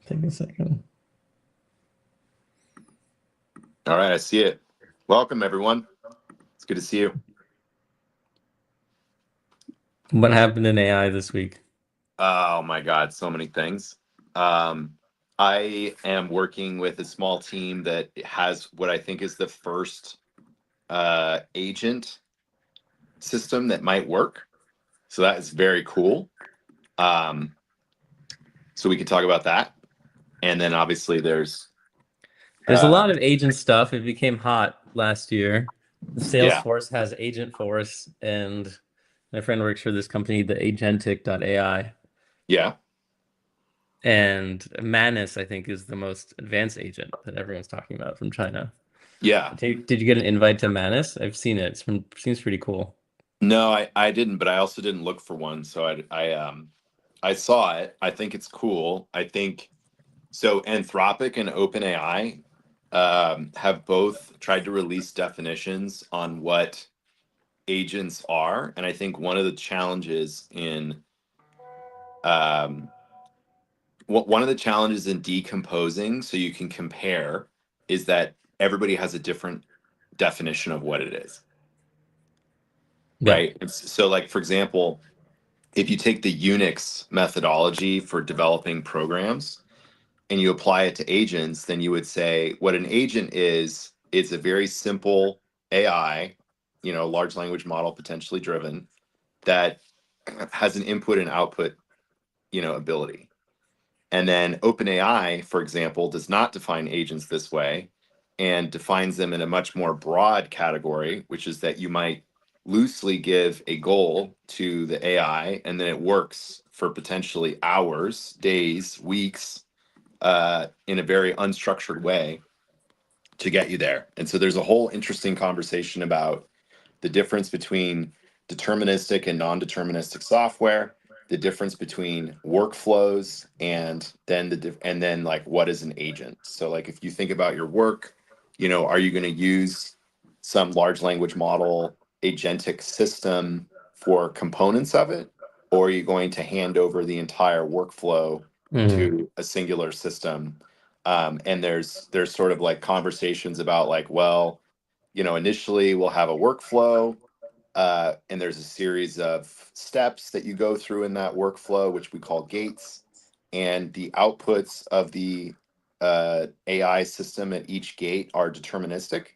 Take a second. All right, I see it. Welcome, everyone. It's good to see you. What happened in AI this week? Oh my God, so many things. Um, I am working with a small team that has what I think is the first agent system that might work. So that is very cool. Um, so we could talk about that. And then obviously There's a lot um, of agent stuff. It became hot last year. yeah, Salesforce has Agentforce, and my friend works for this company, the Agentic.ai. yeah, And Manus, I think, is the most advanced agent that everyone's talking about from China. yeah. Did you get an invite to Manus? I've seen it. Seems pretty cool. No, I didn't, but I also didn't look for one. So I saw it. I think it's cool. I think so. Anthropic and OpenAI have both tried to release definitions on what agents are, and I think one of the challenges in um, one of the challenges in decomposing so you can compare is that everybody has a different definition of what it is, Yeah. right? So, like for example, if you take the Unix methodology for developing programs and you apply it to agents, then you would say what an agent is, it's a very simple AI, large language model potentially driven that has an input and output, ability. And then OpenAI, for example, does not define agents this way and defines them in a much more broad category, which is that you might loosely give a goal to the AI and then it works for potentially hours, days, weeks, in a very unstructured way to get you there. And so there's a whole interesting conversation about the difference between deterministic and non-deterministic software, the difference between workflows, and then like what is an agent. So like if you think about your work, are you going to use some large language model agentic system for components of it, or are you going to hand over the entire workflow Mhm. to a singular system? And there's sort of like conversations about like, well, initially we'll have a workflow, and there's a series of steps that you go through in that workflow, which we call gates. And the outputs of the AI system at each gate are deterministic.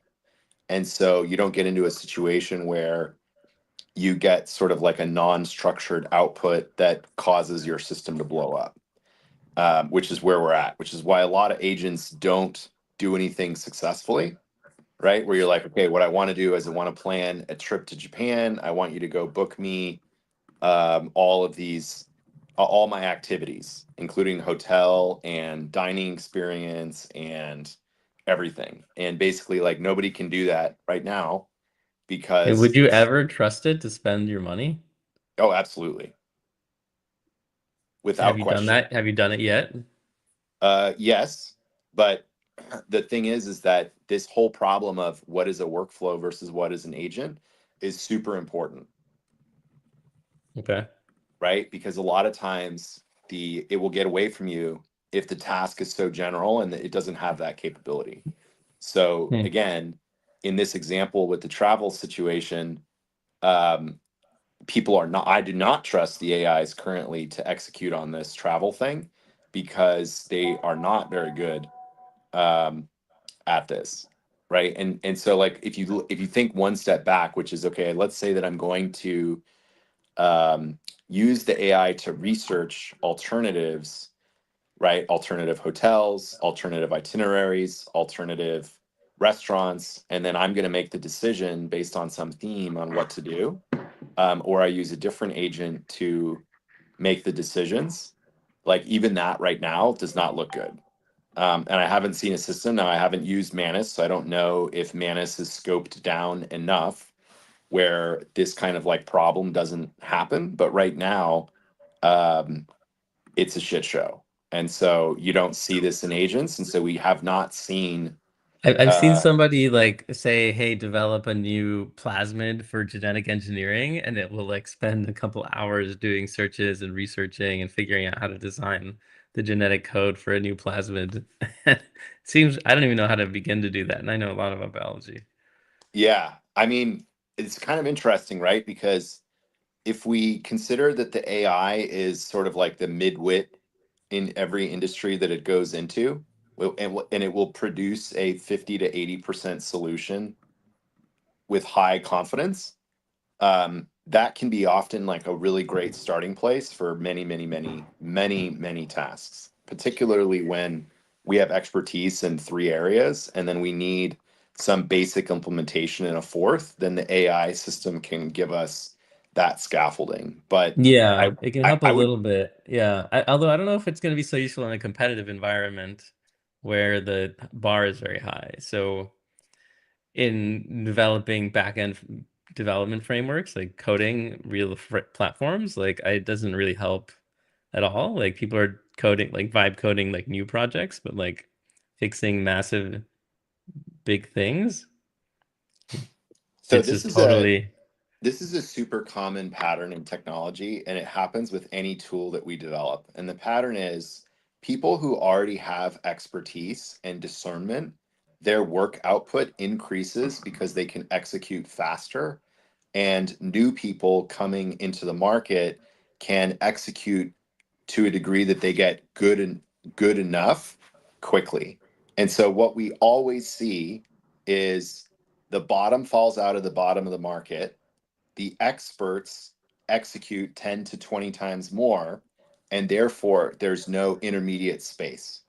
And so you don't get into a situation where you get sort of like a non-structured output that causes your system to blow up, which is where we're at, which is why a lot of agents don't do anything successfully, right? Where you're like, okay, what I want to do is I want to plan a trip to Japan. I want you to go book me all of these, all my activities, including hotel and dining experience and everything. And basically, like nobody can do that right now And because would you it's, ever trust it to spend your money? oh, absolutely, Have without you done question. that? Have you done it yet? Yes, but the thing is that this whole problem of what is a workflow versus what is an agent is super important, Okay. right? Because a lot of times it will get away from you if the task is so general and it doesn't have that capability. So Hmm. again, in this example with the travel situation, um, people are not. I do not trust the AIs currently to execute on this travel thing because they are not very good um, at this, right? And so like if you think one step back, which is okay, let's say that I'm going to use the AI to research alternatives, right? Alternative hotels, alternative itineraries, alternative restaurants, and then I'm going to make the decision based on some theme on what to do. Or I use a different agent to make the decisions. Like even that right now does not look good. And I haven't seen a system. Now I haven't used Manus, so I don't know if Manus is scoped down enough where this kind of like problem doesn't happen. But right now, um, it's a shit show. And so you don't see this in agents. And so we have not seen, I've seen uh, somebody like say, "Hey, develop a new plasmid for genetic engineering," and it will like spend a couple hours doing searches and researching and figuring out how to design the genetic code for a new plasmid. It seems I don't even know how to begin to do that, and I know a lot about biology. Yeah, I mean, it's kind of interesting, right? Because if we consider that the AI is sort of like the midwit in every industry that it goes into, and it will produce a 50 to 80% solution with high confidence, that can be often like a really great starting place for many, many, many, many, many tasks, particularly when we have expertise in three areas and then we need some basic implementation in a fourth, then the AI system can give us that scaffolding. But Yeah, I, it can I, help a I would, little bit. Yeah, although I don't know if it's going to be so useful in a competitive environment where the bar is very high. So in developing backend development frameworks, like coding real platforms, like it doesn't really help at all. Like people are coding, like vibe coding, like new projects, but like fixing massive big things, so it's this just is a totally, This is a super common pattern in technology, and it happens with any tool that we develop. And the pattern is people who already have expertise and discernment, their work output increases because they can execute faster. And new people coming into the market can execute to a degree that they get good enough quickly. And so what we always see is the bottom falls out of the bottom of the market, the experts execute 10 to 20 times more, and therefore there's no intermediate space.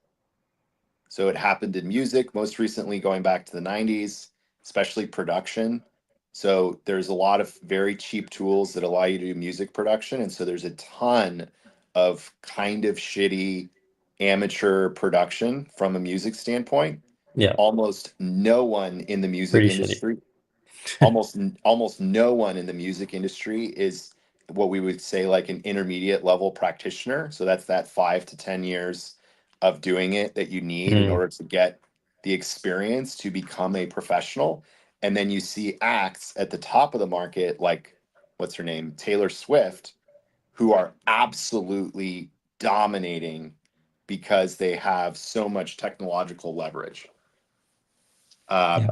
So it happened in music, most recently going back to the 90s, especially production. So there's a lot of very cheap tools that allow you to do music production. And so there's a ton of kind of shitty amateur production from a music standpoint. yeah, Almost no one in the music pretty shitty. industry almost no one in the music industry is what we would say like an intermediate level practitioner. So that's that 5 to 10 years of doing it that you need in Mm. order to get the experience to become a professional. And then you see acts at the top of the market, like what's her name, Taylor Swift, who are absolutely dominating because they have so much technological leverage. Yeah.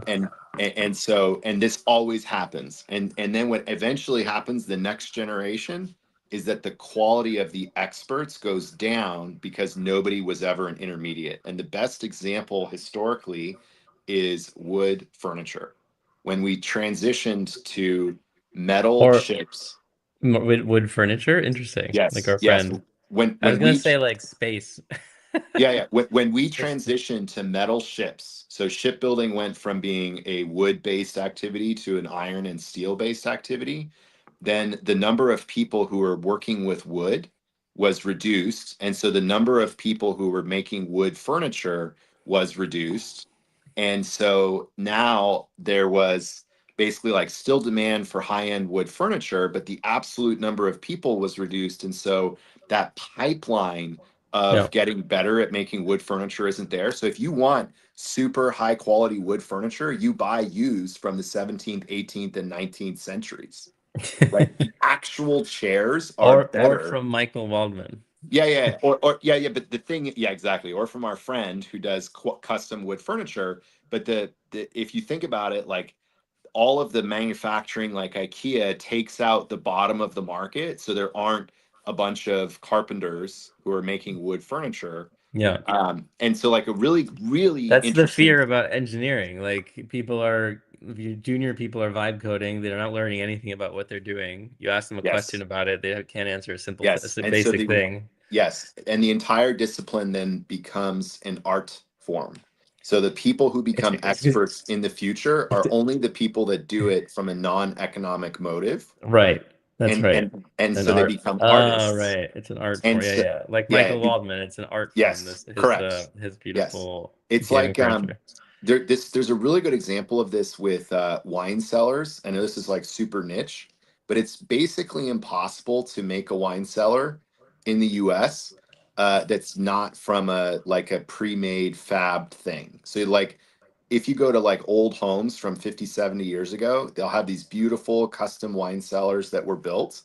And this always happens, and then what eventually happens the next generation is that the quality of the experts goes down because nobody was ever an intermediate. And the best example historically is wood furniture. When we transitioned to metal Or ships, wood furniture, interesting. Like yes, our yes, friend. when I was when gonna we say like space. yeah, yeah. When we Space. transitioned to metal ships, so shipbuilding went from being a wood-based activity to an iron and steel-based activity, then the number of people who were working with wood was reduced. And so the number of people who were making wood furniture was reduced. And so now there was basically like still demand for high-end wood furniture, but the absolute number of people was reduced. And so that pipeline Yeah. of getting better at making wood furniture isn't there. So if you want super high quality wood furniture, you buy used from the 17th, 18th, and 19th centuries. Like the actual chairs are Or better. from Michael Waldman. Yeah, yeah, or yeah, yeah. But the thing, yeah, exactly. Or from our friend who does custom wood furniture. But the if you think about it, like all of the manufacturing, like IKEA, takes out the bottom of the market, so there aren't a bunch of carpenters who are making wood furniture. Yeah. And so, like a really, really That's the interesting. fear about engineering. Like people are junior people are vibe coding. They're not learning anything about what they're doing. You ask them a question Yes, about it, they can't answer a simple, yes, and so basic the thing. yes, and the entire discipline then becomes an art form. So the people who become experts in the future are only the people that do it from a non-economic motive, Right. That's and right. and and An so they art. become Oh, artists. right. It's an art And form. Yeah, so, yeah. Like yeah, Michael Waldman, it's an art form. yes, This correct. his Yes, beautiful it's gaming like furniture. there's a really good example of this with wine cellars. I know this is like super niche, but it's basically impossible to make a wine cellar in the US that's not from a like a pre-made fabbed thing. So like if you go to like old homes from 50, 70 years ago, they'll have these beautiful custom wine cellars that were built.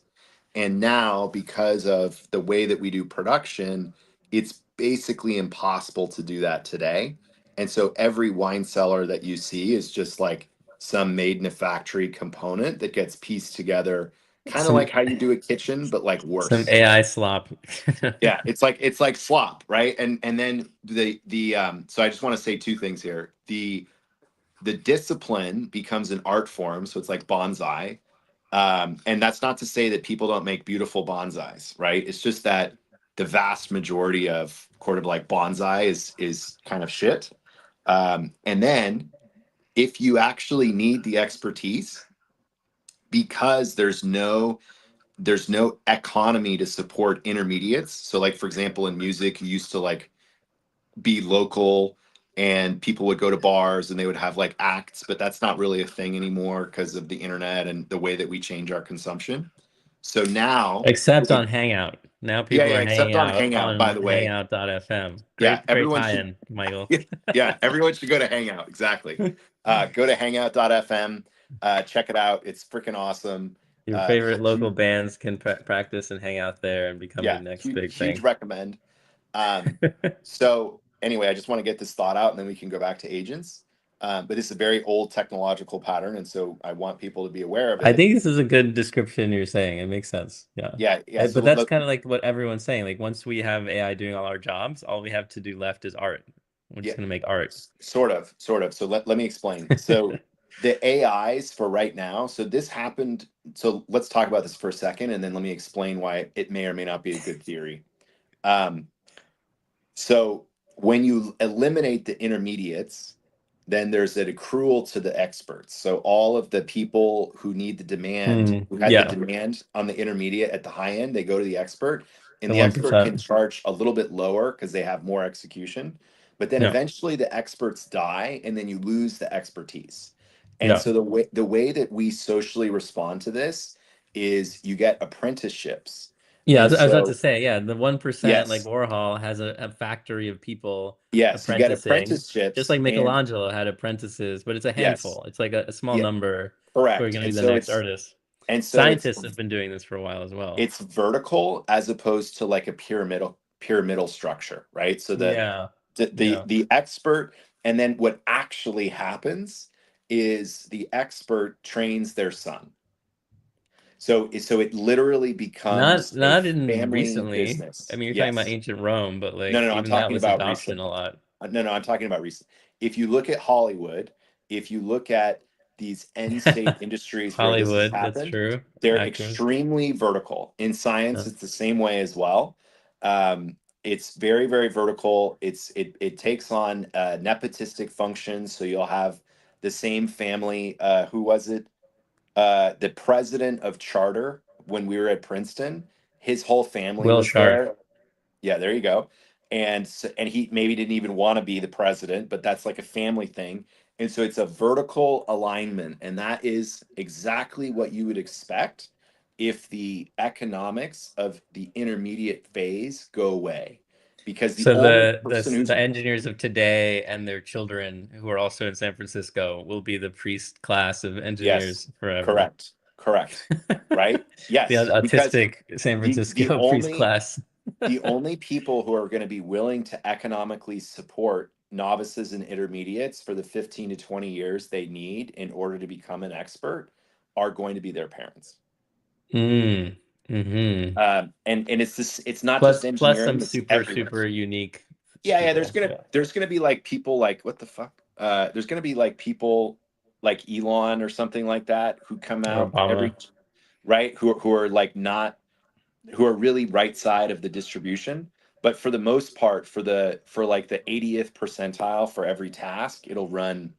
And now, because of the way that we do production, it's basically impossible to do that today. And so every wine cellar that you see is just like some made in a factory component that gets pieced together, kind of Some like how you do a kitchen, but like some worse. AI slop. Yeah, it's like slop, right? And then the so I just want to say two things here. The discipline becomes an art form, so it's like bonsai. And that's not to say that people don't make beautiful bonsais, right? It's just that the vast majority of sort of like bonsai is kind of shit. And then if you actually need the expertise, because there's no economy to support intermediates. So like for example, in music, you used to like be local and people would go to bars and they would have like acts, but that's not really a thing anymore because of the internet and the way that we change our consumption. So now, Except on Hangout. Now yeah, people yeah, are except hanging on out Hangout, by on the way. hangout.fm. Yeah, Great everyone should, tie-in, Michael. yeah, everyone should go to Hangout. Exactly. Go to hangout.fm, check it out. It's freaking awesome. Your favorite local Huge, bands can practice and hang out there and become your yeah, next huge, big huge thing. recommend. So anyway, I just want to get this thought out and then we can go back to agents. But it's a very old technological pattern, and so I want people to be aware of I it. think this is a good description you're saying. It makes sense. Yeah. Yeah, yeah. So But that's kind of like what everyone's saying. Like once we have AI doing all our jobs, all we have to do left is art. We're yeah, just gonna make art. sort of, sort of. So let me explain. So the AIs for right now. So this happened. So let's talk about this for a second, and then let me explain why it may or may not be a good theory. Um, So when you eliminate the intermediates, then there's an accrual to the experts. So all of the people who need the demand, who had the Yeah, demand on the intermediate at the high end, they go to the expert, and the the expert can 1%. charge a little bit lower because they have more execution. But then Yeah, eventually the experts die, and then you lose the expertise. And yeah. so the way that we socially respond to this is you get apprenticeships. Yeah, And I was about to so say, yeah, the 1%, like yes, Warhol, has a factory of people yes, you get apprenticing, just apprenticeships like and Michelangelo had apprentices, but it's a yes. handful. It's like a small Yeah, number who are correct. going to be the next artist. And so Scientists have been doing this for a while as well. it's vertical as opposed to like a pyramidal structure, right? So Yeah, the yeah. the expert, and then what actually happens is the expert trains their son. So it literally Not becomes a not in family recently. I business. mean, you're talking about Yes. ancient Rome, but No, like no, no, I'm even that talking was about adoption recent. a lot. No, no, I'm talking about recent. If you look at Hollywood, if you look at these end state industries where this has Hollywood, that's happened, true. they're Actors. extremely vertical. In science, Uh, it's the same way as well. It's very, very vertical. It takes on nepotistic functions. So you'll have the same family. Who was it? The president of Charter when we were at Princeton. His whole family Will was Sharp. there. Yeah, there you go. And he maybe didn't even want to be the president, but that's like a family thing. And so it's a vertical alignment, and that is exactly what you would expect if the economics of the intermediate phase go away. Because the So only person the who's engineers of today and their children who are also in San Francisco will be the priest class of yes, engineers forever. correct, correct, right? The Yes, because autistic San the Francisco priest only class. the only people who are going to be willing to economically support novices and intermediates for the 15 to 20 years they need in order to become an expert are going to be their parents. Mm, hmm. And it's this, it's not just Plus some engineering, it's super, everywhere. super unique Yeah, yeah, people. Yeah. there's gonna be like people like what the fuck? There's gonna be like people like Elon or something like that who come Or out Obama. every right who are like not who are really right side of the distribution. But for the most part, for like the 80th percentile for every task, it'll run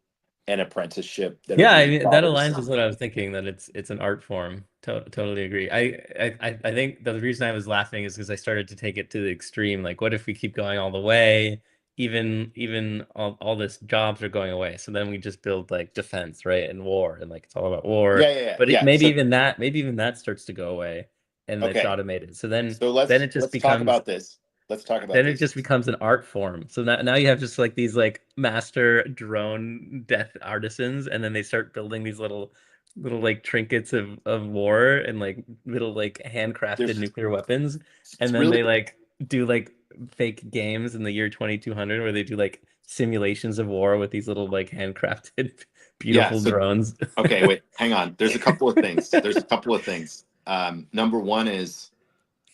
an apprenticeship that'll Yeah, I be mean that aligns with bothersome. what I was thinking that it's an art form. Totally agree. I think the reason I was laughing is because I started to take it to the extreme. Like, what if we keep going all the way? Even all this jobs are going away. So then we just build like defense, right? And war, and like it's all about Yeah, war. yeah, yeah, But yeah. So maybe even that starts to go away, and it's okay, automated. So so then it just let's talk becomes about this. Let's talk about then it this. just becomes an art form. So now you have just like these like master drone death artisans, and then they start building these little like trinkets of war and like little like handcrafted There's nuclear weapons, it's and then really they like do like fake games in the year 2200 where they do like simulations of war with these little like handcrafted Yeah. beautiful So drones. okay, wait, hang on. There's a couple of things. There's a couple of things. Number one is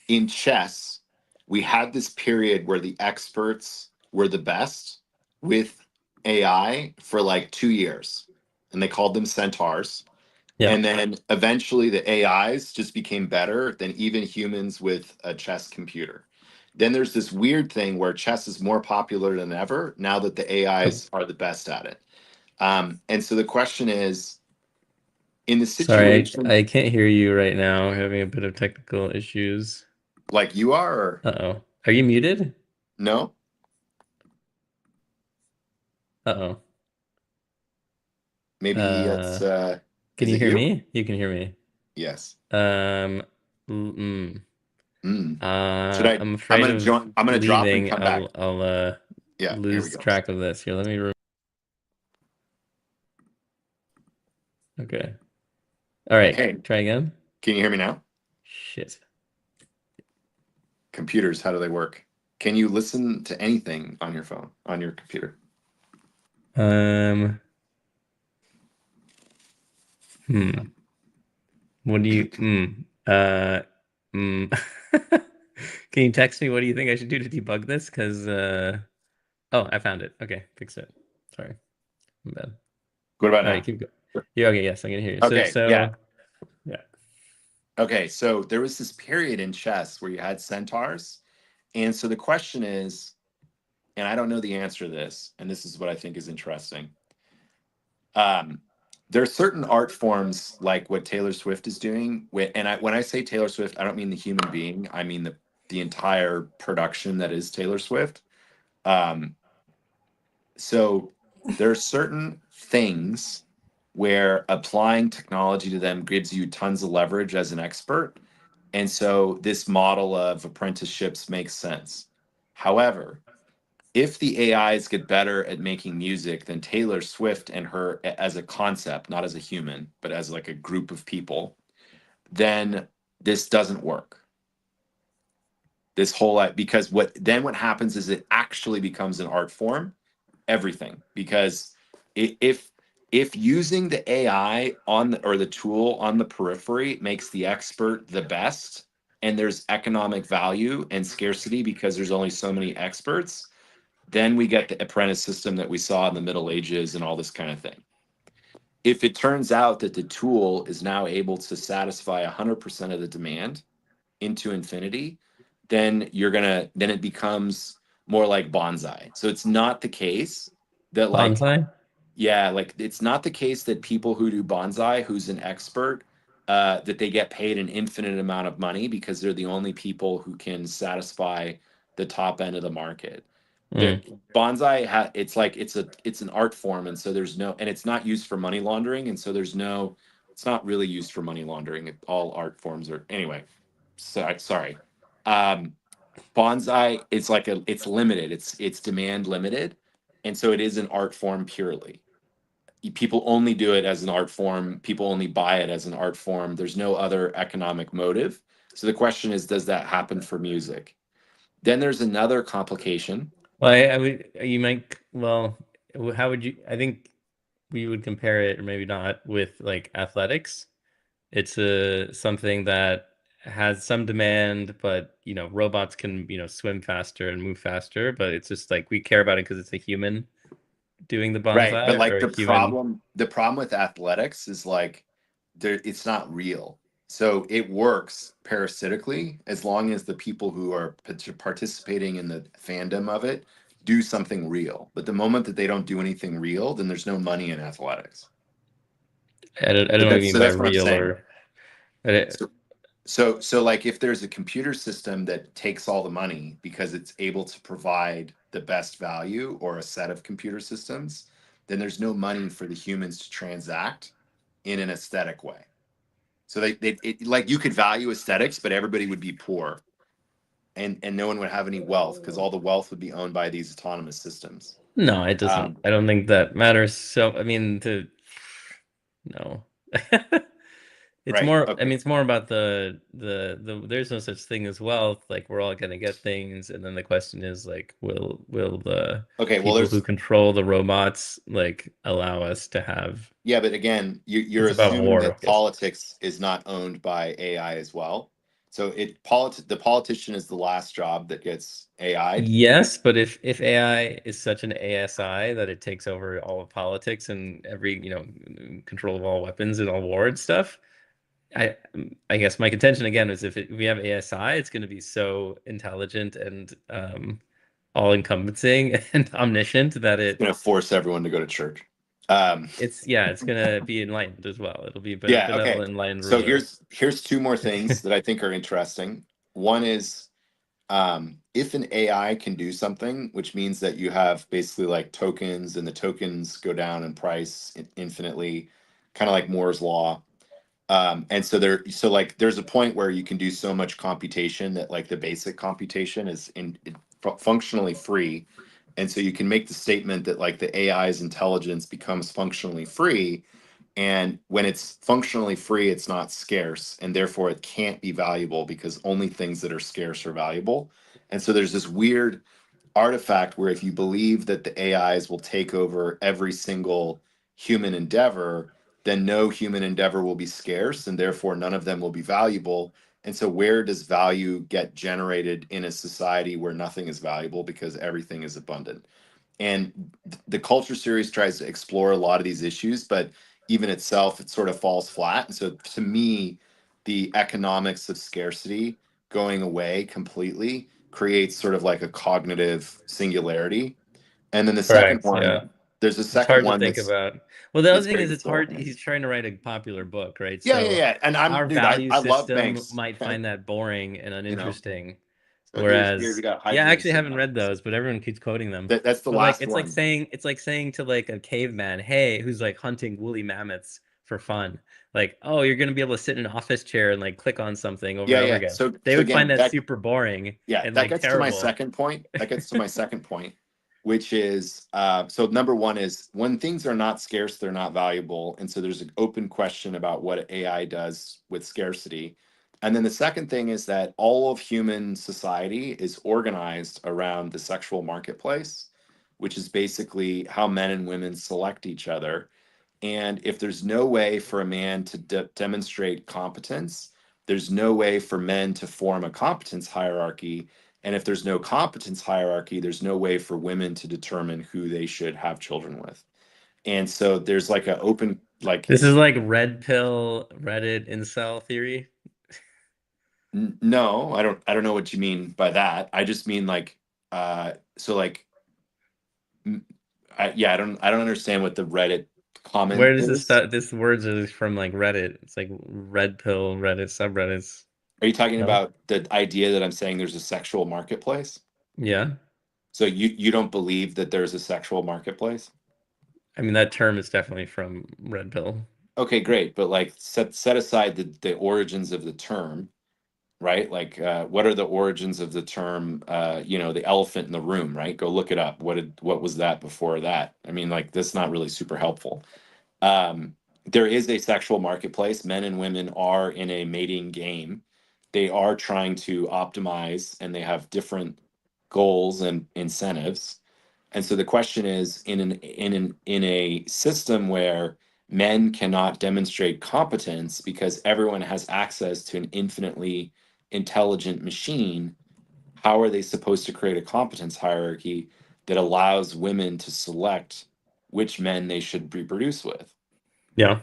in chess, we had this period where the experts were the best with AI for like 2 years, and they called them centaurs. Yeah. And then eventually the AIs just became better than even humans with a chess computer. Then there's this weird thing where chess is more popular than ever now that the AIs are the best at it. And so the question is, in the Sorry, situation I can't hear you right now. Having a bit of technical issues. like you are, or Uh-oh. Are you muted? no? Uh-oh. Maybe it's Uh, can is you it hear you? me? You can hear me. Yes. Um, mm, Mm. Should I? I'm I'm afraid gonna of join. I'm gonna drop and leaving. come back. I'll Yeah. Here we lose go. track of this. Here, let me okay. All right, Hey, try again. can you hear me now? Shit. Computers, how do they work? Can you listen to anything on your phone, on your computer? Um, hmm. What do you hmm. Can you text me what do you think I should do to debug this? Because oh, I found it. Okay, fix it. Sorry. I'm bad. What about All right, now? keep going. Yeah, okay, yes, I can hear you. So Okay, yeah. so yeah. Okay, so there was this period in chess where you had centaurs. And so the question is, and I don't know the answer to this, and this is what I think is interesting. Um, there are certain art forms like what Taylor Swift is doing. When I say Taylor Swift, I don't mean the human being. I mean the entire production that is Taylor Swift. Um, so there are certain things where applying technology to them gives you tons of leverage as an expert. And so this model of apprenticeships makes sense. However, if the AIs get better at making music than Taylor Swift and her as a concept, not as a human, but as like a group of people, then this doesn't work. This whole because what happens is it actually becomes an art form, everything. Because if using the AI on or the tool on the periphery makes the expert the best, and there's economic value and scarcity because there's only so many experts, then we get the apprentice system that we saw in the Middle Ages and all this kind of thing. If it turns out that the tool is now able to satisfy 100% of the demand into infinity, then then it becomes more like bonsai. So it's not the case that like, Bonsai? yeah, like it's not the case that people who do bonsai, who's an expert, that they get paid an infinite amount of money because they're the only people who can satisfy the top end of the market. The Mm. bonsai it's like it's an art form, and so there's no, and it's not used for money laundering, and so there's no, it's not really used for money laundering. All art forms are anyway. Sorry. Um, bonsai, it's limited. It's demand limited, and so it is an art form purely. People only do it as an art form. People only buy it as an art form. There's no other economic motive. So the question is, does that happen for music? Then there's another complication. Well, I would you might well how would you I think we would compare it or maybe not with like athletics. It's a something that has some demand, but robots can, swim faster and move faster, but it's just like we care about it because it's a human doing the Right, but bonsai like or a human. the problem with athletics is like it's not real. So it works parasitically as long as the people who are participating in the fandom of it do something real. But the moment that they don't do anything real, then there's no money in athletics. I don't So know what you mean by that's what I'm real saying. or I- So like if there's a computer system that takes all the money because it's able to provide the best value, or a set of computer systems, then there's no money for the humans to transact in an aesthetic way. So like you could value aesthetics, but everybody would be poor, and no one would have any wealth because all the wealth would be owned by these autonomous systems. no, it doesn't. Um, I don't think that matters. So, I mean, to no. it's Right. more, I Okay. mean, it's more about the there's no such thing as wealth. Like we're all gonna get things, and then the question is like, will the Okay. Well, people who there's control the robots like allow us to have? yeah, but again, you're It's about assuming war, that I guess. politics is not owned by AI as well. So the politician is the last job that gets AI'd. Yes, but if AI is such an ASI that it takes over all of politics and every, control of all weapons and all war and stuff, I I guess my contention again is if we have ASI, it's going to be so intelligent and all-encompassing and omniscient that It's going to force everyone to go to church. Um, it's going to be enlightened as well. It'll be a yeah. Okay. benevolent, enlightened So ruler. here's two more things that I think are interesting. One is if an AI can do something, which means that you have basically like tokens and the tokens go down in price infinitely, kind of like Moore's law. And so like there's a point where you can do so much computation that like the basic computation is functionally free. And so you can make the statement that like the AI's intelligence becomes functionally free. And when it's functionally free, it's not scarce, and therefore it can't be valuable because only things that are scarce are valuable. And so there's this weird artifact where if you believe that the AIs will take over every single human endeavor, then no human endeavor will be scarce, and therefore none of them will be valuable. And so, where does value get generated in a society where nothing is valuable because everything is abundant? And the culture series tries to explore a lot of these issues, but even itself, it sort of falls flat. And so, to me, the economics of scarcity going away completely creates sort of like a cognitive singularity. And then the second Correct. one, Yeah. there's a It's second hard to one think that's about. Well, the other it's thing very is it's hard. difficult. He's trying to write a popular book, right? Yeah, yeah, So yeah. And I'm our dude, value I love system banks, might find that boring and you know. uninteresting. So here you Whereas, got yeah, I hydrogen actually haven't read systems. those, but everyone keeps quoting them. That's the But like last one. it's like saying to like a caveman, hey, who's like hunting woolly mammoths for fun. Like, oh, you're gonna be able to sit in an office chair and like click on something over Yeah, and over yeah. again. They So would find again, that that super boring yeah, and that like gets to my terrible. second point. That gets to my second point, which is so number one is when things are not scarce, they're not valuable. And so there's an open question about what AI does with scarcity. And then the second thing is that all of human society is organized around the sexual marketplace, which is basically how men and women select each other. And if there's no way for a man to demonstrate competence, there's no way for men to form a competence hierarchy. And if there's no competence hierarchy, there's no way for women to determine who they should have children with. And so there's like an open, like, This is like red pill Reddit incel theory. no, I don't know what you mean by that. I just mean like, so like, I don't understand what the Reddit comment Where does this is. stuff? This words are from like Reddit. It's like red pill Reddit subreddits. Are you talking No? about the idea that I'm saying there's a sexual marketplace? Yeah. So you don't believe that there's a sexual marketplace? I mean that term is definitely from red pill. Okay, great. But like set aside the origins of the term, right? Like what are the origins of the term the elephant in the room, right? Go look it up. What was that before that? I mean, like that's not really super helpful. There is a sexual marketplace. Men and women are in a mating game. They are trying to optimize and they have different goals and incentives. And so the question is in a system where men cannot demonstrate competence because everyone has access to an infinitely intelligent machine, how are they supposed to create a competence hierarchy that allows women to select which men they should reproduce with? Yeah.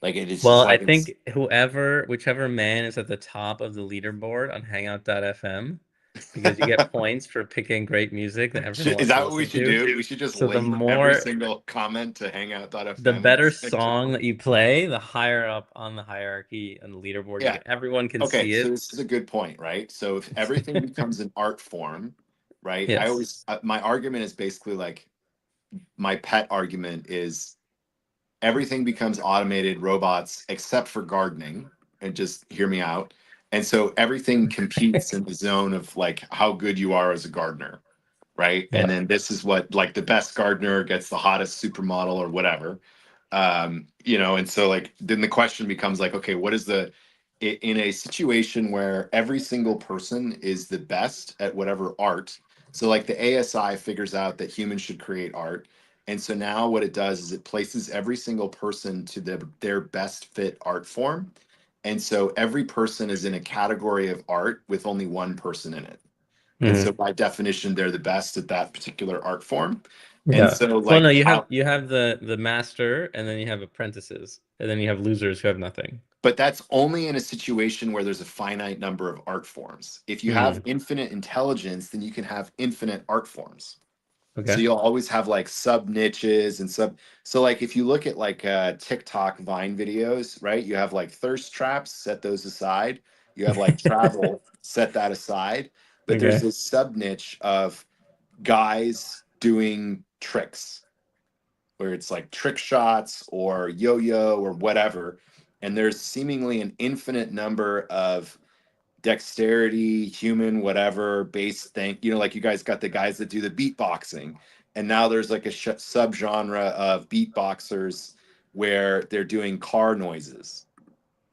Like it is just Well, I like it's think whichever man is at the top of the leaderboard on Hangout.fm, because you get points for picking great music that everyone is wants to that what we listen should to. do? We should just So link every single comment to the hangout.fm and better say to song them. that you play, the higher up on the hierarchy and the leaderboard you Yeah. get. Everyone can Okay, see so it. this is a good point, right? So if everything becomes an art form, right? I Yes. always my argument is basically like my pet argument is everything becomes automated robots except for gardening. And just hear me out. And so everything competes in the zone of like how good you are as a gardener, right? Yeah. And then this is what like the best gardener gets the hottest supermodel or whatever. And so like then the question becomes like, okay, what is in a situation where every single person is the best at whatever art. So like the ASI figures out that humans should create art. And so now what it does is it places every single person to their best fit art form. And so every person is in a category of art with only one person in it. And so Mhm. by definition, they're the best at that particular art form. And Yeah. so Well, no, like how you have the master, and then you have apprentices, and then you have losers who have nothing. but that's only in a situation where there's a finite number of art forms. If you have Mm. infinite intelligence, then you can have infinite art forms. So Okay. you'll always have like sub niches and sub. So like if you look at like TikTok Vine videos, right? You have like thirst traps, set those aside. You have like travel, set that aside. But there's Okay. this sub niche of guys doing tricks where it's like trick shots or yo-yo or whatever. And there's seemingly an infinite number of dexterity, human, whatever, base thing. Like you guys got the guys that do the beatboxing. And now there's like a subgenre of beatboxers where they're doing car noises,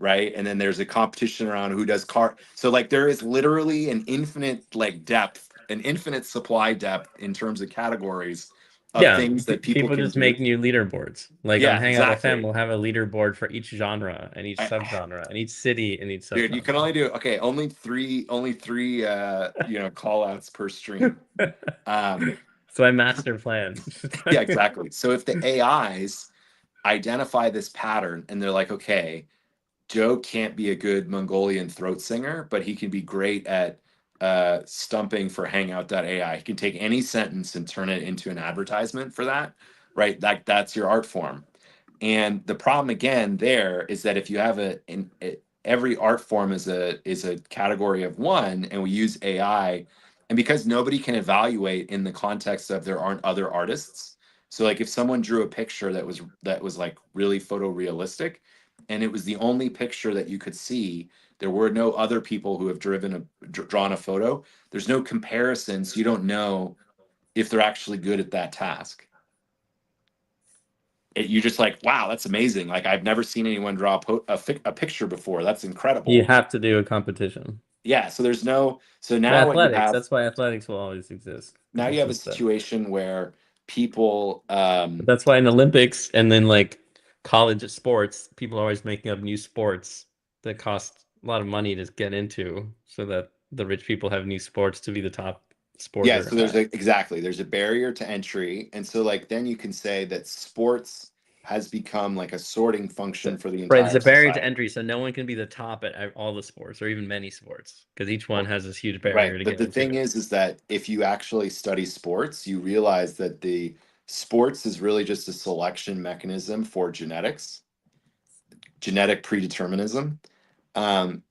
right? And then there's a competition around who does car. So like there is literally an infinite like depth, an infinite supply depth in terms of categories of Yeah, things that people people can just do. make new leaderboards. Like on Yeah, Hangout FM, exactly. we'll have a leaderboard for each genre and each I, subgenre and each city and each dude, you can subgenre. only do okay, only three call outs per stream. Um So I master plan. yeah, exactly. So if the AIs identify this pattern and they're like, okay, Joe can't be a good Mongolian throat singer, but he can be great at stumping for Hangout.ai. He can take any sentence and turn it into an advertisement for that, right? That's your art form. And the problem again there is that if you have every art form is a category of one, and we use AI, and because nobody can evaluate in the context of there aren't other artists. So like if someone drew a picture that was like really photorealistic, and it was the only picture that you could see, there were no other people who have drawn a photo. There's no comparison, so you don't know if they're actually good at that task. You're just like, wow, that's amazing. Like I've never seen anyone draw a picture before. That's You incredible. have to do a competition. Yeah. So there's no. So But now what you athletics, have that's why athletics will always exist. now Because you it's have a just that. situation where people. But that's why in Olympics and then like college sports, people are always making up new sports that cost a lot of money to get into so that the rich people have new sports to be the top Yeah. sporter So in that. there's a barrier to entry, and so like then you can say that sports has become like a sorting So, function for the right, there's entire a barrier to society. entry, so no one can be the top at all the sports or even many sports because each one has this huge Right. barrier to But get the into thing it. is that if you actually study sports, you realize that the sports is really just a selection mechanism for genetics, genetic predeterminism.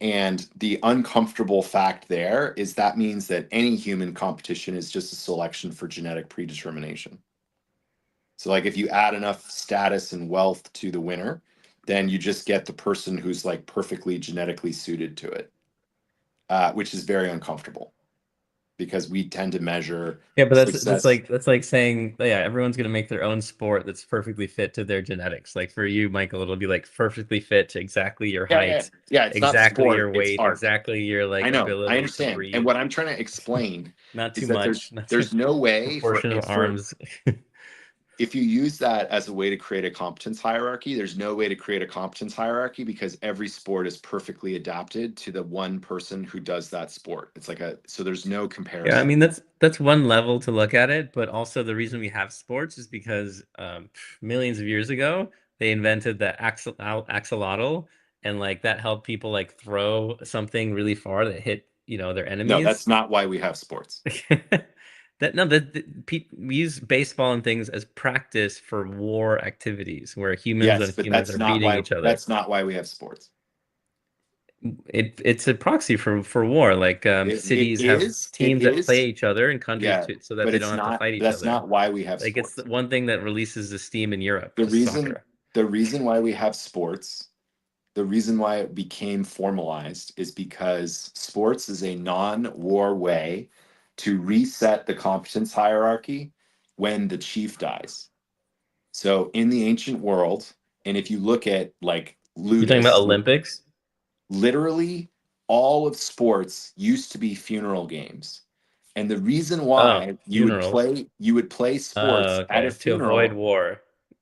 And the uncomfortable fact there is that means that any human competition is just a selection for genetic predetermination. So, like, if you add enough status and wealth to the winner, then you just get the person who's like perfectly genetically suited to it, which is very uncomfortable because we tend to measure Yeah, but success. that's like saying yeah, everyone's gonna make their own sport that's perfectly fit to their genetics. Like for you, Michael, it'll be like perfectly fit to exactly your Yeah, yeah, height, yeah. It's not exactly sport, your it's weight, art. exactly your I like know, I ability to understand. And breathe. what I'm trying to explain Not is too that much, not too there's no way proportion of for arms. if you use that as a way to create a competence hierarchy, there's no way to create a competence hierarchy because every sport is perfectly adapted to the one person who does that sport. It's like so there's no Yeah, I comparison. mean that's one level to look at it, but also the reason we have sports is because millions of years ago they invented the axolotl, and like that helped people like throw something really far that hit, their No, that's enemies. not why we have sports. That no, we use baseball and things as practice for war activities where humans Yes, and but humans are beating each other. that's not why we have sports. It's a proxy for war. Like It cities have is, it teams that play is, each other and countries yeah, to so that but they don't have to fight each that's other. not why we have Like it's the sports. one thing that releases the steam in Europe, The just reason soccer. the reason why we have sports, the reason why it became formalized is because sports is a non-war way to reset the competence hierarchy when the chief dies. So in the ancient world, and if you look at like You talking about ludus, Olympics? literally all of sports used to be funeral games. And the reason Oh, why funerals. you would play sports at a Okay. To avoid funeral. war.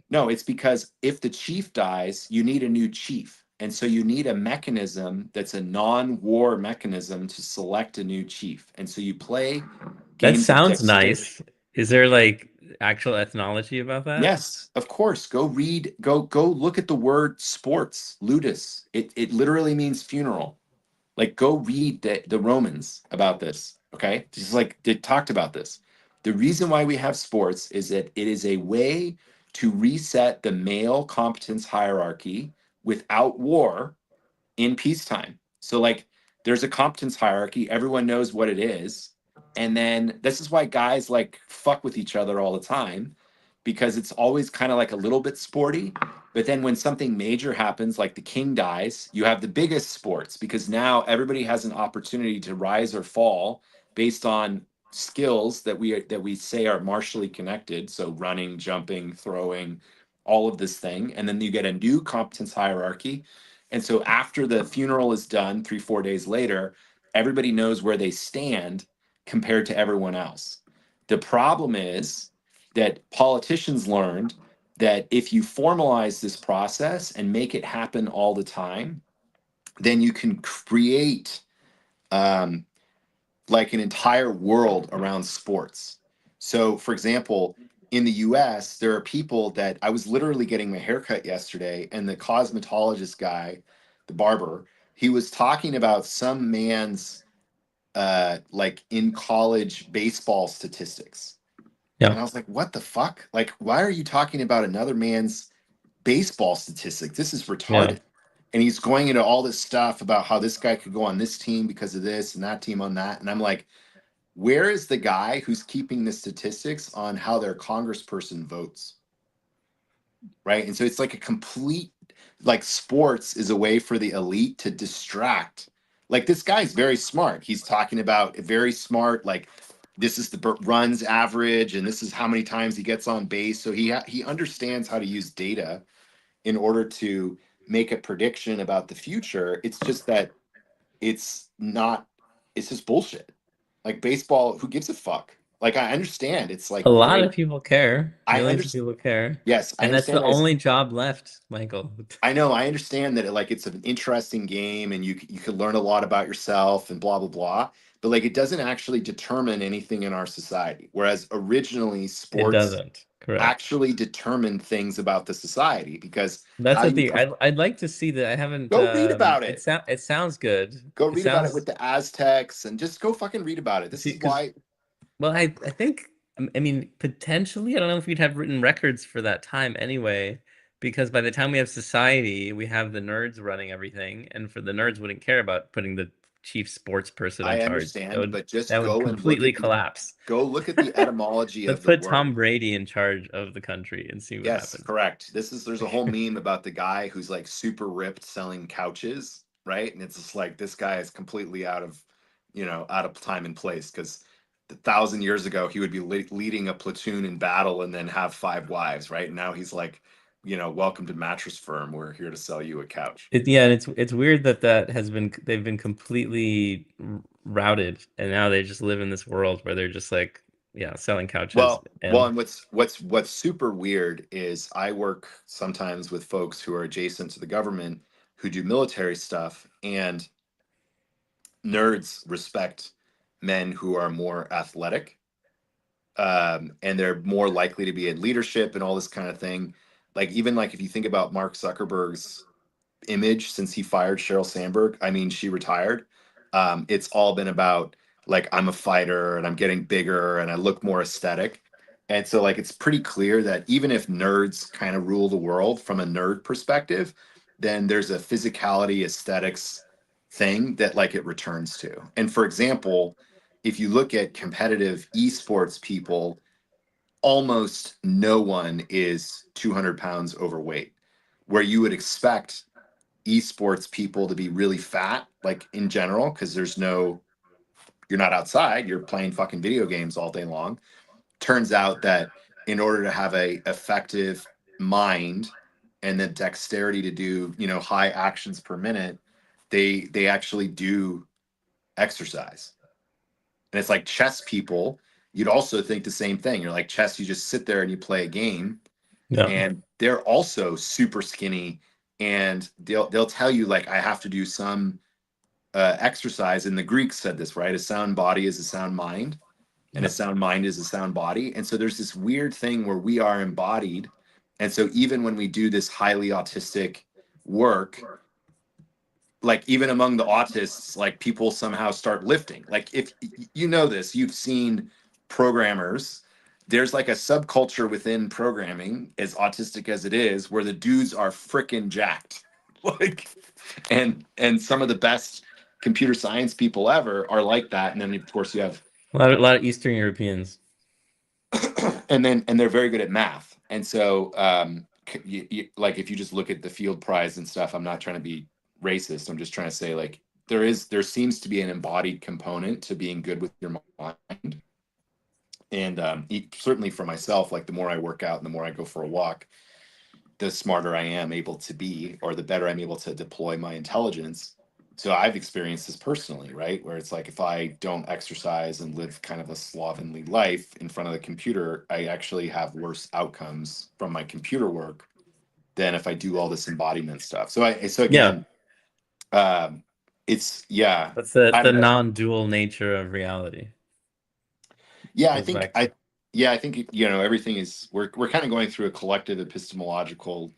No, it's because if the chief dies, you need a new chief. And so you need a mechanism that's a non-war mechanism to select a new chief. And so you play That games of sounds dexterity. nice. Is there like actual ethnology about that? Yes, of course. Go look at the word sports, ludus. It literally means funeral. Like go read the Romans about this. Okay. Just like they talked about this. The reason why we have sports is that it is a way to reset the male competence hierarchy without war in peacetime. So like there's a competence hierarchy, everyone knows what it is. And then this is why guys like fuck with each other all the time because it's always kind of like a little bit sporty. But then when something major happens, like the king dies, you have the biggest sports because now everybody has an opportunity to rise or fall based on skills that we say are martially connected. So running, jumping, throwing, all of this thing. And then you get a new competence hierarchy and so after the funeral is done, 3, 4 days later, everybody knows where they stand compared to everyone else. The problem is that politicians learned that if you formalize this process and make it happen all the time, then you can create um, like an entire world around sports. So, for example, in the US, there are people that I was literally getting my haircut yesterday, and the cosmetologist guy, the barber, he was talking about some man's like in college baseball statistics. And Yeah. I was like, what the fuck? Like, why are you talking about another man's baseball statistics? This is Yeah. retarded. And he's going into all this stuff about how this guy could go on this team because of this and that team on that. And I'm like, where is the guy who's keeping the statistics on how their congressperson votes? Right. And so it's like a complete, like, sports is a way for the elite to distract. Like, this guy's very smart. He's talking about a very smart, like, this is the runs average and this is how many times he gets on base. So he understands how to use data in order to make a prediction about the future. It's just that it's not, it's just bullshit. Like baseball, who gives a fuck? Like I understand it's A like lot of great. people care. I Millions of understand. people care. Yes, I And that's understand the that it's, only job left, Michael. I know, I understand that like it's an interesting game and you could learn a lot about yourself and blah blah blah. But like it doesn't actually determine anything in our society. Whereas originally It sports doesn't. Correct. actually determined things about the society because That's how what you the I'd like to see that. I haven't go read about it it. it sounds good. Go It read about it with sounds the Aztecs and just go fucking read about it. This see is because why. well I think I mean potentially I don't know if we'd have written records for that time anyway because by the time we have society we have the nerds running everything and for the nerds wouldn't care about putting the chief sports person in I charge. understand, but just That would go and look completely at the collapse. etymology Let's of the put word. Tom Brady in charge of the country and see what Yes, happens. correct. There's a whole meme about the guy who's like super ripped selling couches, right? And it's just like this guy is completely out of, out of time and place because 1,000 years ago he would be leading a platoon in battle and then have 5 wives, right? And now he's like, welcome to Mattress Firm. We're here to sell you a couch. Yeah, and it's weird that they've been completely routed, and now they just live in this world where they're just like yeah selling couches Well, and and what's super weird is I work sometimes with folks who are adjacent to the government who do military stuff, and nerds respect men who are more athletic, and they're more likely to be in leadership and all this kind of thing. Like even like if you think about Mark Zuckerberg's image since he fired Sheryl Sandberg, I mean she retired. It's all been about like I'm a fighter and I'm getting bigger and I look more aesthetic. And so like it's pretty clear that even if nerds kind of rule the world from a nerd perspective, then there's a physicality aesthetics thing that like it returns to. And for example, if you look at competitive esports people, almost no one is 200 pounds overweight, where you would expect esports people to be really fat, like in general, because you're not outside, you're playing fucking video games all day long. Turns out that in order to have a effective mind and the dexterity to do, high actions per minute, they actually do exercise. And it's like chess people, you'd also think the same thing. You're like chess, you just sit there and you play a game, Yeah. and they're also super skinny, and they'll tell you like I have to do some exercise. And the Greeks said this, right? A sound body is a sound mind, and a Yeah. sound mind is a sound body. And so there's this weird thing where we are embodied. And so even when we do this highly autistic work, like even among the autists, like people somehow start lifting. Like if you know this, you've seen programmers. There's like a subculture within programming, as autistic as it is, where the dudes are freaking jacked. Like, and some of the best computer science people ever are like that. And then of course you have A lot of Eastern Europeans. and they're very good at math. And so like if you just look at the field prize and stuff, I'm not trying to be racist, I'm just trying to say like there seems to be an embodied component to being good with your mind. And certainly for myself, like the more I work out and the more I go for a walk, the smarter I am able to be, or the better I'm able to deploy my intelligence. So I've experienced this personally, right? Where it's like if I don't exercise and live kind of a slovenly life in front of the computer, I actually have worse outcomes from my computer work than if I do all this embodiment stuff. So Yeah. again, it's yeah, That's the I the don't know. non-dual nature of reality. Yeah, I Goes think back to everything is we're kind of going through a collective epistemological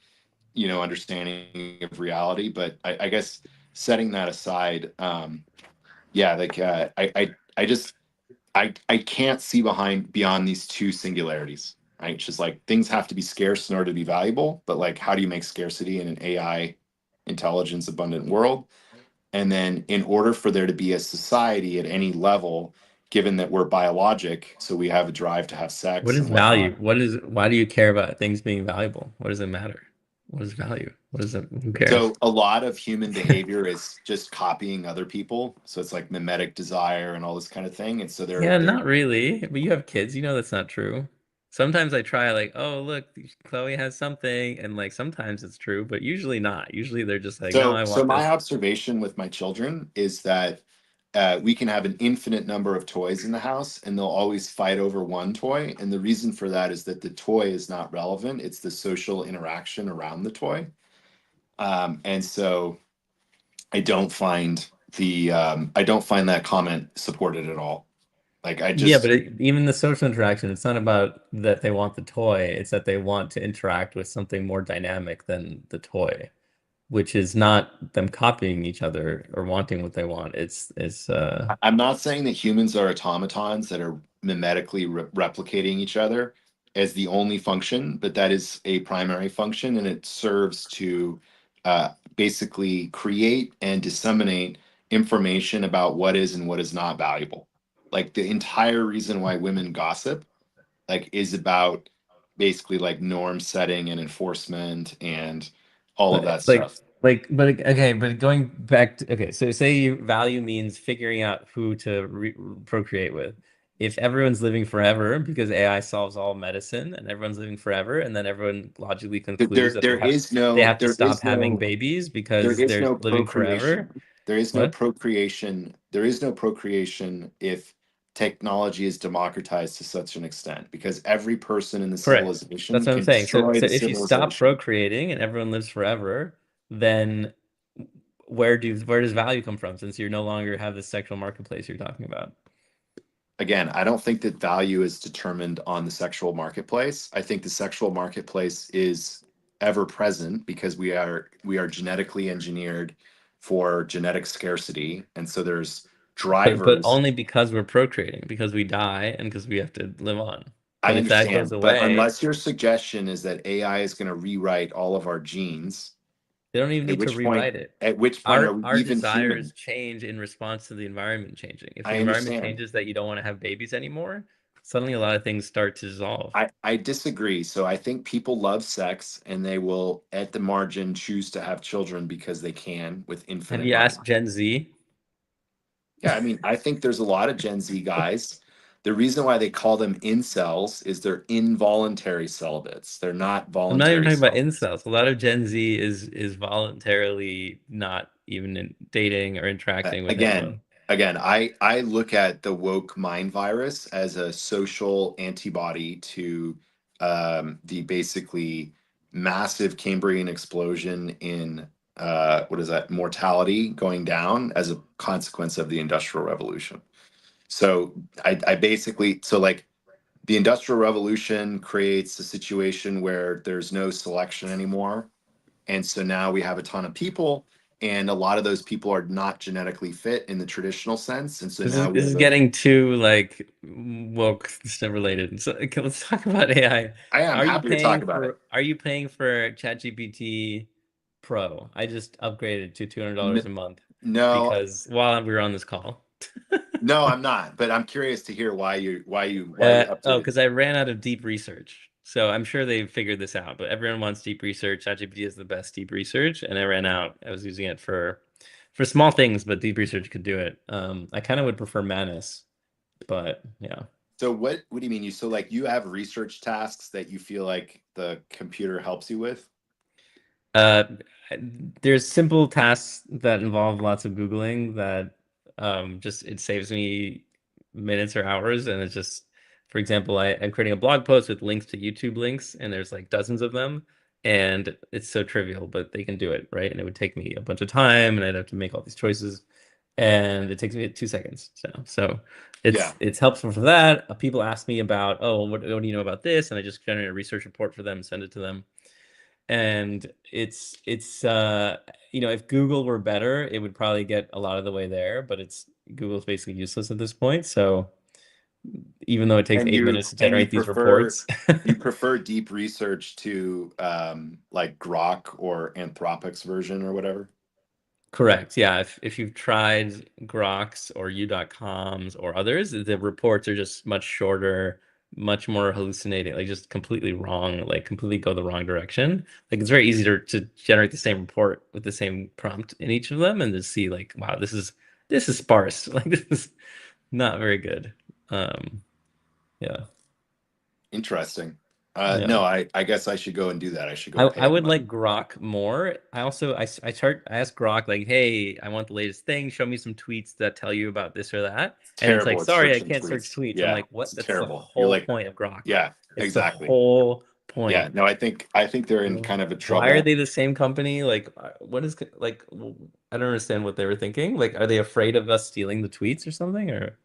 understanding of reality. But I guess setting that aside, yeah, like I just I can't see beyond these two singularities, right? It's just like things have to be scarce in order to be valuable, but like how do you make scarcity in an AI intelligence abundant world? And then in order for there to be a society at any level, given that we're biologic, so we have a drive to have what sex is and value? whatnot. Why do you care about things being valuable? What does it matter? What is value? What is it? Who cares? So a lot of human behavior is just copying other people. So it's like mimetic desire and all this kind of thing. And so Yeah, they're not really. But you have kids, you know that's not true. Sometimes I try like, oh, look, Chloe has something, and like sometimes it's true, but usually not. Usually they're just like, no, so I so want my this. observation with my children is that we can have an infinite number of toys in the house and they'll always fight over one toy. And the reason for that is that the toy is not relevant. It's the social interaction around the toy. And so I don't find that comment supported at all. Like I Yeah, just but even the social interaction, it's not about that they want the toy, it's that they want to interact with something more dynamic than the toy, which is not them copying each other or wanting what they want. It's I'm not saying that humans are automatons that are mimetically replicating each other as the only function, but that is a primary function, and it serves to basically create and disseminate information about what is and what is not valuable. Like the entire reason why women gossip, like, is about basically like norm setting and enforcement and all of that like stuff. but okay, but going back to okay, so say you value means figuring out who to procreate with. If everyone's living forever because AI solves all medicine and everyone's living forever, and then everyone logically concludes that they have to stop having babies there because is they're no living forever. procreation. There is no What? procreation. There is no procreation if technology is democratized to such an extent, because every person in the Correct. That's civilization what I'm can saying. So destroy so the if you stop civilization. procreating and everyone lives forever, then where does value come from since you no longer have this sexual marketplace you're talking about? Again, I don't think that value is determined on the sexual marketplace. I think the sexual marketplace is ever present because we are genetically engineered for genetic scarcity, and so there's But drivers. only because we're procreating, because we die and because we have to live on. I But if that goes understand, but away, unless your suggestion is that AI is going to rewrite all of our genes, they don't even at need to which point rewrite it. at which point are Our we our even human? desires change in response to the environment changing. If the I environment understand. changes that you don't want to have babies anymore, suddenly a lot of things start to dissolve. I disagree. So I think people love sex and they will at the margin choose to have children because they can with Have infinite you money. asked Gen Z? Yeah, I mean, I think there's a lot of Gen Z guys the reason why they call them incels is they're involuntary celibates. They're not I'm not even voluntary talking about celibates. incels. A lot of Gen Z is voluntarily not even dating or interacting with Again, anyone. I look at the woke mind virus as a social antibody to the basically massive Cambrian explosion in what is that, mortality going down as a consequence of the Industrial Revolution. So I basically, so like the Industrial Revolution creates a situation where there's no selection anymore. And so now we have a ton of people, and a lot of those people are not genetically fit in the traditional sense. And so This is now we this is have a, getting too like woke stuff related. So okay, let's talk about AI. I am happy to talk about it. Are you paying for ChatGPT Pro? I just upgraded to $200 a N- month No, because while we were on this call. no, I'm not, but I'm curious to hear why you Oh, updated. because I ran out of deep research. So I'm sure they figured this out, but everyone wants deep research. ChatGPT is the best deep research, and I ran out. I was using it for small things, but deep research could do it. I kind of would prefer Manus, but yeah. So what do you mean? You so like you have research tasks that you feel like the computer helps you with? Uh, there's simple tasks that involve lots of Googling that just it saves me minutes or hours, and it's just, for example, I'm creating a blog post with links to YouTube links, and there's like dozens of them, and it's so trivial, but they can do it, right? And it would take me a bunch of time, and I'd have to make all these choices, and it takes me 2 seconds. So Yeah. it's helpful for that. People ask me about, oh, what do you know about this? And I just generate a research report for them, send it to them. And if Google were better, it would probably get a lot of the way there, but it's Google's basically useless at this point. So even though it takes And 8 minutes to you generate these reports. prefer deep research to like Grok or Anthropic's version or whatever? Correct. Yeah. If you've tried Groks or U.coms or others, the reports are just much shorter, much more hallucinating, like just completely wrong, like completely go the wrong direction. Like it's very easy to generate the same report with the same prompt in each of them and to see like, wow, this is sparse. Like this is not very good. Um, yeah. Interesting. Yeah. No, I guess I should go and do that. I should go I pay the would money. like Grok more. I also I asked Grok like, "Hey, I want the latest thing. Show me some tweets that tell you about this or that." And it's like, Terrible at "Sorry, I searching can't search tweets. tweets." I'm Yeah, like, "What? it's That's the terrible. You're whole like, point of Grok. yeah, It's the exactly. whole Yeah, point." no, I think they're in kind of a Why are trouble. they the same company? Like, what is like? I don't understand what they were thinking. Like, are they afraid of us stealing the tweets or something? Or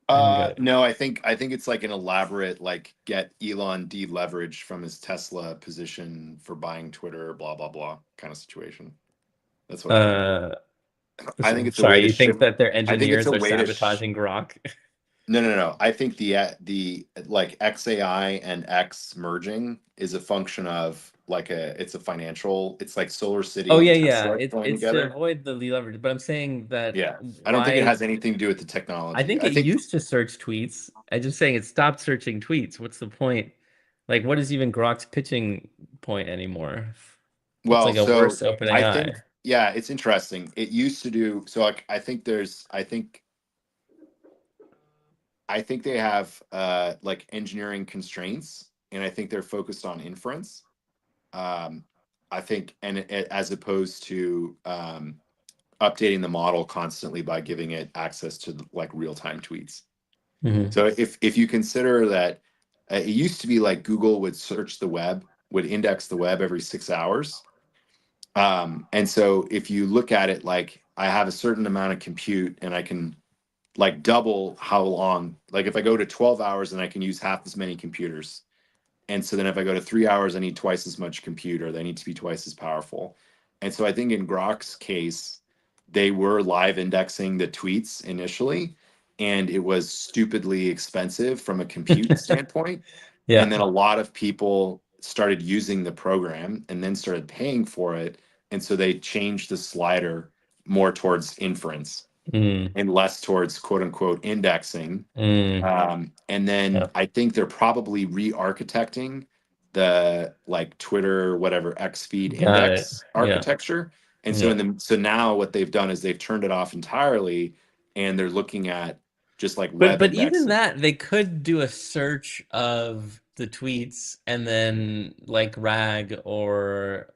I don't get it. No, I think it's like an elaborate like get Elon deleveraged from his Tesla position for buying Twitter, blah blah blah kind of situation. That's what I think. Uh, I think it's a way Sorry, to you think shift. that their I think it's engineers a are way to sabotaging Grok? No, no, no. I think the like XAI and X merging is a function of like it's a financial, it's like Solar Oh City yeah, and yeah. Tesla going It's to together. avoid the leverage, but I'm saying that Yeah. I don't think it why has anything to do with the I technology. think I it think, used to search tweets. I'm just saying it stopped searching tweets. What's the point? Like, what is even Grok's pitching point anymore? It's well, like a worse so opening I think, eye. yeah, it's interesting. It used to do, so like, I think they have like engineering constraints and I think they're focused on inference. Um, I think, and as opposed to updating the model constantly by giving it access to like real time tweets. Hmm. So if you consider that it used to be like Google would search the web, would index the web every 6 hours. And so if you look at it like I have a certain amount of compute and I can like double how long, like if I go to 12 hours, then I can use half as many computers. And so then if I go to 3 hours, I need twice as much compute, or they need to be twice as powerful. And so I think in Grok's case, they were live indexing the tweets initially, and it was stupidly expensive from a compute standpoint. And Yeah. then a lot of people started using the program and then started paying for it. And so they changed the slider more towards inference Mm, and less towards quote unquote indexing. mm, And then yeah. I think they're probably re-architecting the like Twitter, whatever X feed Got it. index Yeah. architecture. And so Yeah. so now what they've done is they've turned it off entirely and they're looking at just like But web even indexing. that, they could do a search of the tweets and then like RAG or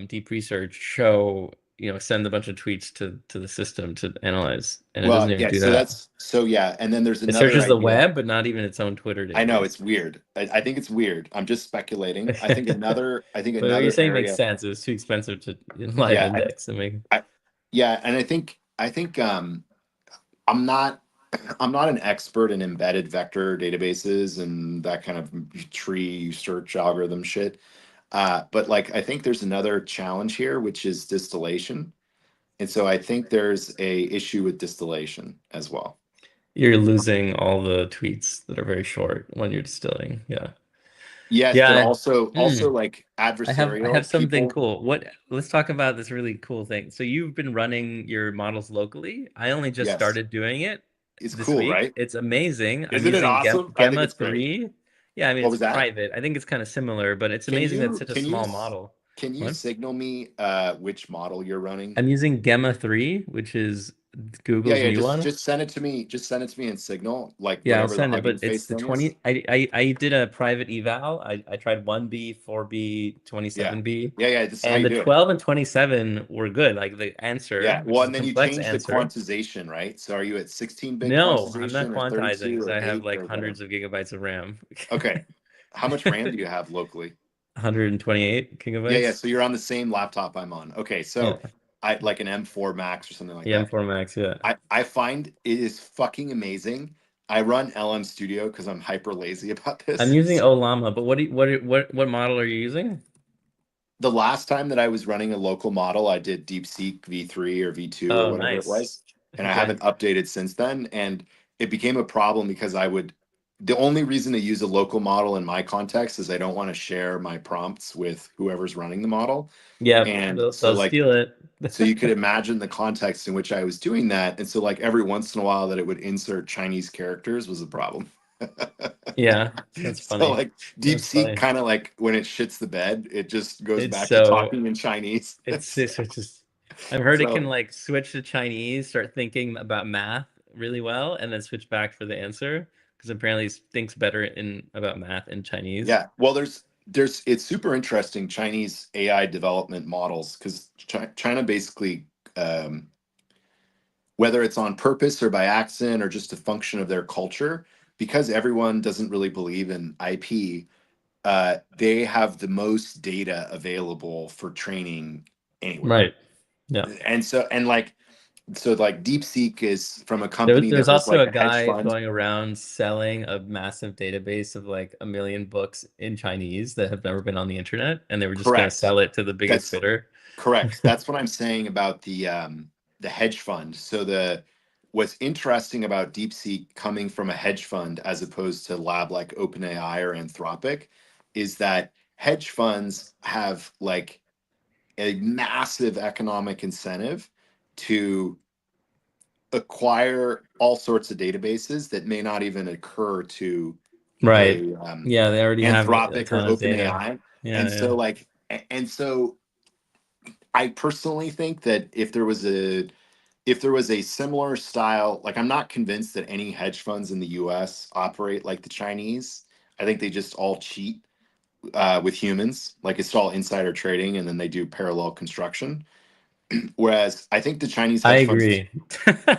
Deep Research show, send a bunch of tweets to the system to analyze, and it doesn't Well, even yeah, do so that. that's so yeah, and then there's It another searches the idea. web, but not even its own Twitter I know database. it's weird. I think it's weird. I'm just speculating. I think But what you're another saying makes area. sense. It was too expensive to live Yeah, index to make. I yeah, and I think I'm not I'm not an expert in embedded vector databases and that kind of tree search algorithm shit. But like I think there's another challenge here, which is distillation. And so I think there's a issue with distillation as well. You're losing all the tweets that are very short when you're distilling. Yeah. Yes, but Yeah. also Hmm. like I have adversarial something people. cool. Let's talk about this really cool thing. So you've been running your models locally. I only just Yes, started doing it it's this cool, week. right? It's amazing. I'm Isn't it using awesome? I think Gemma it's great. 3. Yeah, I mean What it's was that? private. I think it's kind of similar, but it's amazing that it's such a small model. Can you What? signal me which model you're running? I'm using Gemma 3, which is Yeah, Google's yeah, new one. just send it to me. Just send it to me in Signal, like Yeah, I'll whatever the send it, Hugging but it's Face the thing is. 20. I did a private eval. I tried 1B, 4B, Yeah. 27B, Yeah, yeah, this is how and you the do it. 12 and 27 were good. Like the answer, Yeah. which Well, is a and then you complex change the answer. quantization, right? So are you at 16-bit No, I'm not quantization or quantizing 32 because or I have 8 like or whatever? hundreds of gigabytes of RAM. Okay. How much RAM do you have locally? 128 Yeah, yeah. gigabytes. So you're on the same laptop I'm on. Okay, so Yeah. I like an M4 Max or something like Yeah, that. M4 Max. Yeah. I find it is fucking amazing. I run LM Studio because I'm hyper lazy about I'm this. using So Olama, but what model are you using? the last time that I was running a local model, I did DeepSeek V3 or V2 or Oh, whatever it nice. was, and I Okay. haven't updated since then. And it became a problem because I would. The only reason to use a local model in my context is I don't want to share my prompts with whoever's running the model. Yep, And they'll, so they'll like steal it. so you could imagine the context in which I was doing that. And so like every once in a while that it would insert Chinese characters was a problem. Yeah, that's So funny. like That's DeepSeek funny. kind of like when it shits the bed, it just goes It's back to so talking in Chinese. it's just I've heard it can So like switch to Chinese, start thinking about math really well, and then switch back for the answer because apparently it thinks better in about math in Chinese. yeah, well there's it's super interesting Chinese AI development models because China basically um, whether it's on purpose or by accident or just a function of their culture, because everyone doesn't really believe in IP, they have the most data available for training anywhere. Right. Yeah. And so like DeepSeek is from a There, company there's that was also like a a hedge guy fund. going around selling a massive database of like a million books in Chinese that have never been on the internet, and they were just going to Correct. sell it to the biggest That's bidder. correct. That's what I'm saying about the hedge fund. So the what's interesting about DeepSeek coming from a hedge fund as opposed to lab like OpenAI or Anthropic is that hedge funds have like a massive economic incentive to acquire all sorts of databases that may not even occur to Right. a Yeah, they already have a Anthropic or ton of data. OpenAI. Yeah, And yeah. so like and so I personally think that if there was a similar style, like I'm not convinced that any hedge funds in the US operate like the Chinese. I think they just all cheat with humans. Like it's all insider trading and then they do parallel construction. Whereas I think the Chinese I hedge funds, agree.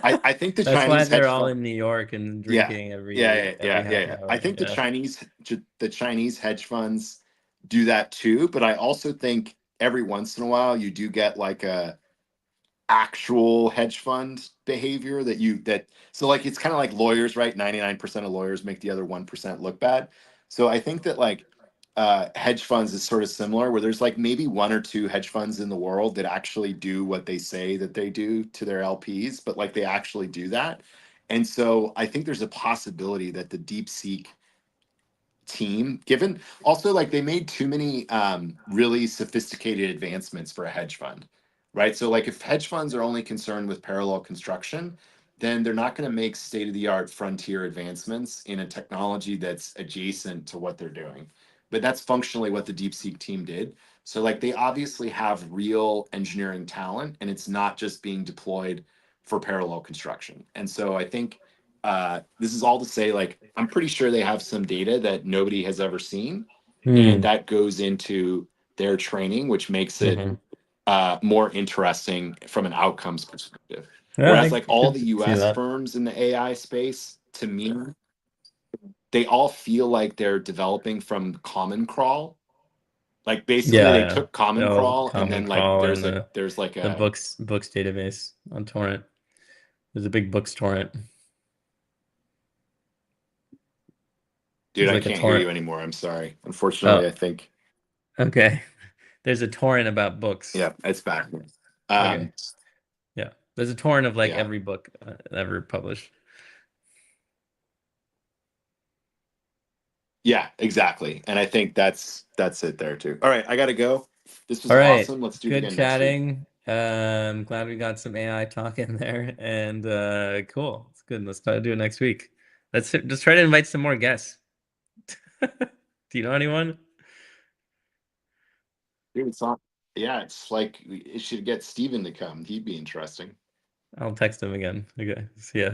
I think the That's why Chinese they're hedge all fund, in New York and yeah, drinking yeah, every yeah, yeah, yeah, half yeah. I hour. think Yeah. the Chinese hedge funds do that too, but I also think every once in a while you do get like a actual hedge fund behavior that so like it's kind of like lawyers, right? 99% of lawyers make the other 1% look bad. So I think that like hedge funds is sort of similar where there's like maybe one or two hedge funds in the world that actually do what they say that they do to their LPs, but like they actually do that. And so I think there's a possibility that the DeepSeek team, given also like they made too many really sophisticated advancements for a hedge fund, right? So like if hedge funds are only concerned with parallel construction, then they're not going to make state of the art frontier advancements in a technology that's adjacent to what they're doing. But that's functionally what the DeepSeek team did. So like they obviously have real engineering talent and it's not just being deployed for parallel construction. And so I think this is all to say, like, I'm pretty sure they have some data that nobody has ever seen, and Hmm. that goes into their training, which makes it Hmm. more interesting from an outcomes perspective. Yeah, Whereas, I like, all could the see US that. firms in the AI space, to me, they all feel like they're developing from Common Crawl. Like, basically, Yeah, they yeah. took Common Oh, Crawl, and Common then, like, Crawl and there's like the a books database on torrent. There's a big books torrent. dude, There's I like a can't hear torrent. you anymore. I'm sorry. Unfortunately, Oh, I think, okay. There's a torrent about books. yeah, it's back. Okay. Yeah. There's a torrent of like Yeah. every book ever published. Yeah, exactly. And I think that's it there too. All right, I gotta go. This was All right. awesome. Let's do it Good again next week. chatting. Glad we got some AI talk in there. And cool. It's good. Let's try to do it next week. Just try to invite some more guests. Do you know anyone? Dude, it's not, yeah, it's like it should get Steven to come. He'd be interesting. I'll text him again. Okay. See ya.